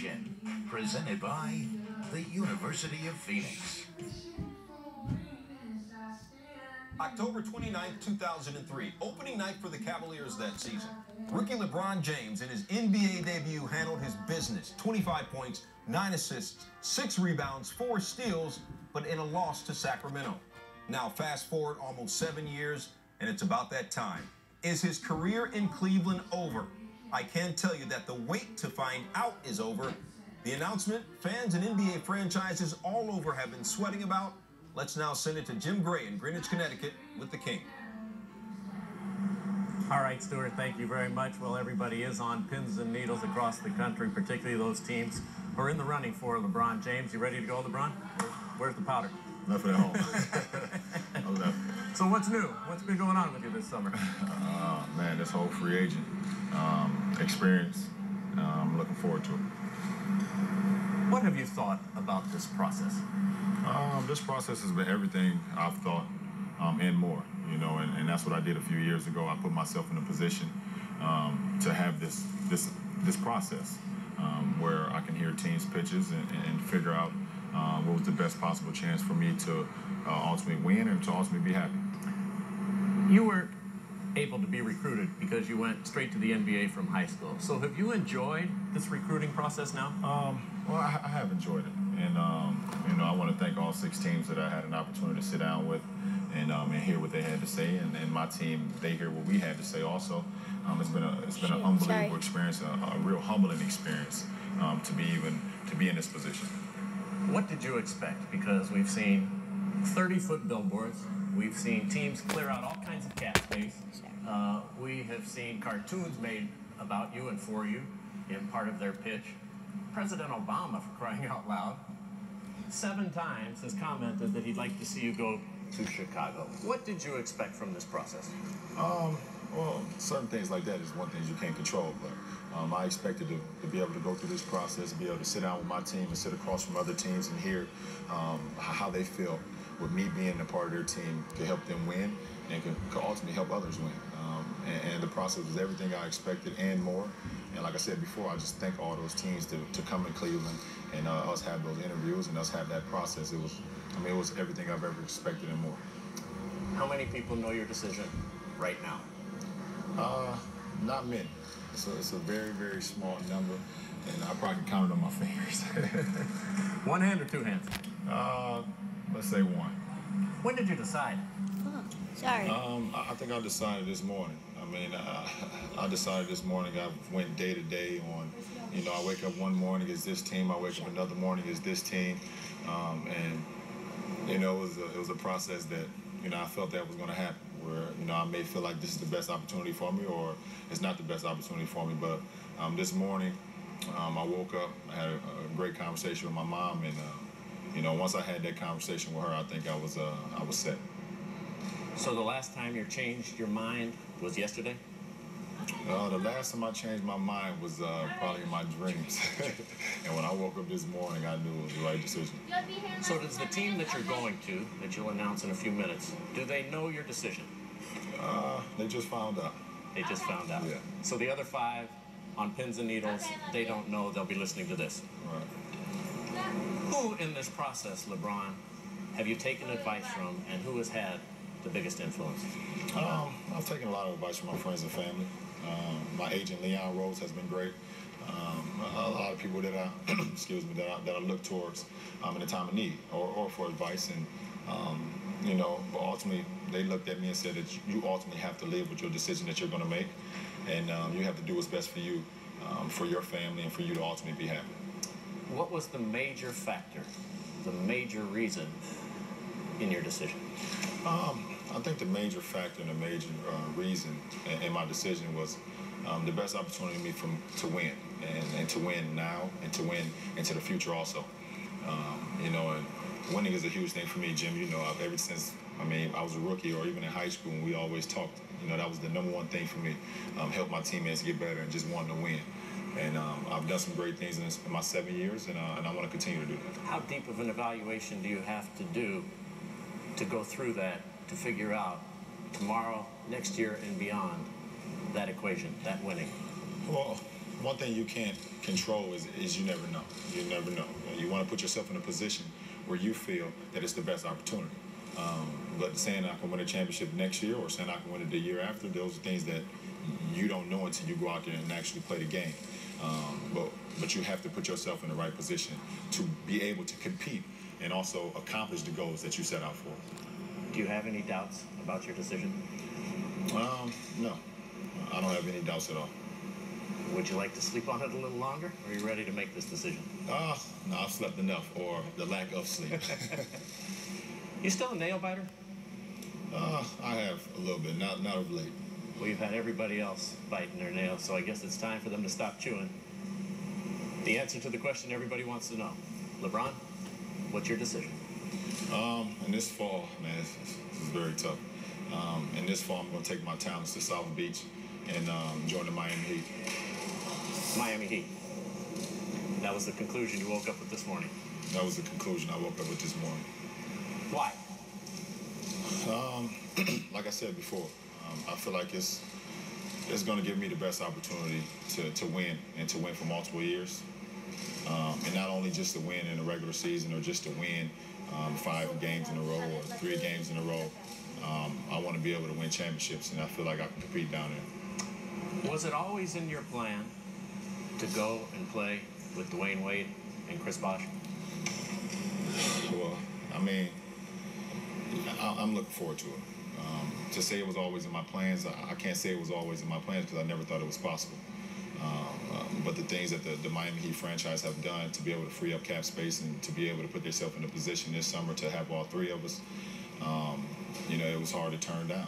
Edition, presented by the University of Phoenix. October 29, 2003, opening night for the Cavaliers that season. Rookie LeBron James, in his NBA debut, handled his business. 25 points, 9 assists, 6 rebounds, 4 steals, but in a loss to Sacramento. Now, fast forward almost 7 years, and it's about that time. Is his career in Cleveland over? I can tell you that the wait to find out is over. The announcement fans and NBA franchises all over have been sweating about. Let's now send it to Jim Gray in Greenwich, Connecticut with the King. All right, Stuart, thank you very much. Well, everybody is on pins and needles across the country, particularly those teams who are in the running for LeBron James. You ready to go, LeBron? Where's the powder? Left it at home. I left. So what's new? What's been going on with you this summer? Man, this whole free agent experience, I'm looking forward to it. What have you thought about this process? This process has been everything I've thought and more, you know, and that's what I did a few years ago. I put myself in a position to have this process where I can hear teams' pitches and figure out what was the best possible chance for me to ultimately win and to ultimately be happy. You were able to be recruited because you went straight to the NBA from high school. So have you enjoyed this recruiting process now? Well, I have enjoyed it. And, you know, I want to thank all 6 teams that I had an opportunity to sit down with and hear what they had to say. And my team, they hear what we had to say also. It's been an unbelievable experience, a real humbling experience to be in this position. What did you expect? Because we've seen 30-foot billboards. We've seen teams clear out all kinds of cap space. We have seen cartoons made about you and for you in part of their pitch. President Obama, for crying out loud, 7 times has commented that he'd like to see you go to Chicago. What did you expect from this process? Well, certain things like that is one thing you can't control, but I expected to be able to go through this process, to be able to sit down with my team and sit across from other teams and hear how they feel with me being a part of their team to help them win and can ultimately help others win. And the process was everything I expected and more. And like I said before, I just thank all those teams to come in Cleveland and us have those interviews and us have that process. It was everything I've ever expected and more. How many people know your decision right now? Not many. It's a very, very small number, and I probably can count it on my fingers. One hand or 2 hands? Let's say 1. When did you decide? Oh, sorry. I think I decided this morning. I decided this morning. I went day to day on, you know, I wake up one morning as this team, I wake up another morning as this team, and you know, it was a process that, you know, I felt that was going to happen. Where, you know, I may feel like this is the best opportunity for me, or it's not the best opportunity for me. But this morning, I woke up, I had a great conversation with my mom, and you know, once I had that conversation with her, I think I was set. So the last time you changed your mind was yesterday? The last time I changed my mind was probably in my dreams. And when I woke up this morning, I knew it was the right decision. So does the team that you're going to, that you'll announce in a few minutes, do they know your decision? They just found out. They just found out? Yeah. So the other 5 on pins and needles, they don't know, they'll be listening to this. Right. Who in this process, LeBron, have you taken advice from, and who has had the biggest influence? I've taken a lot of advice from my friends and family. My agent, Leon Rose, has been great. A lot of people that I, excuse me, that I look towards in a time of need or for advice. And, you know, but ultimately, they looked at me and said that you ultimately have to live with your decision that you're going to make. And you have to do what's best for you, for your family, and for you to ultimately be happy. What was the major factor, the major reason in your decision? I think the major factor and the major reason in my decision was the best opportunity for me to win, and to win now, and to win into the future also. You know, and winning is a huge thing for me, Jim. You know, ever since, I was a rookie or even in high school, and we always talked, you know, that was the #1 thing for me, help my teammates get better and just wanting to win. And I've done some great things in my 7 years, and I want to continue to do that. How deep of an evaluation do you have to do to go through that, to figure out tomorrow, next year, and beyond that equation, that winning? Well, one thing you can't control is you never know. You never know. You want to put yourself in a position where you feel that it's the best opportunity. But saying I can win a championship next year or saying I can win it the year after, those are things that you don't know until you go out there and actually play the game. But you have to put yourself in the right position to be able to compete and also accomplish the goals that you set out for. Do you have any doubts about your decision? No, I don't have any doubts at all. Would you like to sleep on it a little longer, or are you ready to make this decision? No, I've slept enough, or the lack of sleep. You still a nail biter? I have a little bit, not of late. Well, you've had everybody else biting their nails, so I guess it's time for them to stop chewing. The answer to the question everybody wants to know. LeBron, what's your decision? In this fall, man, this is very tough. In this fall, I'm going to take my talents to South Beach and join the Miami Heat. Miami Heat. That was the conclusion you woke up with this morning. That was the conclusion I woke up with this morning. Why? Like I said before, I feel like it's going to give me the best opportunity to win and to win for multiple years. And not only just to win in the regular season or just to win 5 games in a row or 3 games in a row. I want to be able to win championships, and I feel like I can compete down there. Was it always in your plan to go and play with Dwayne Wade and Chris Bosh? Well, I mean, I'm looking forward to it. To say it was always in my plans, I can't say it was always in my plans because I never thought it was possible. But the things that the Miami Heat franchise have done to be able to free up cap space and to be able to put themselves in a position this summer to have all 3 of us, you know, it was hard to turn down.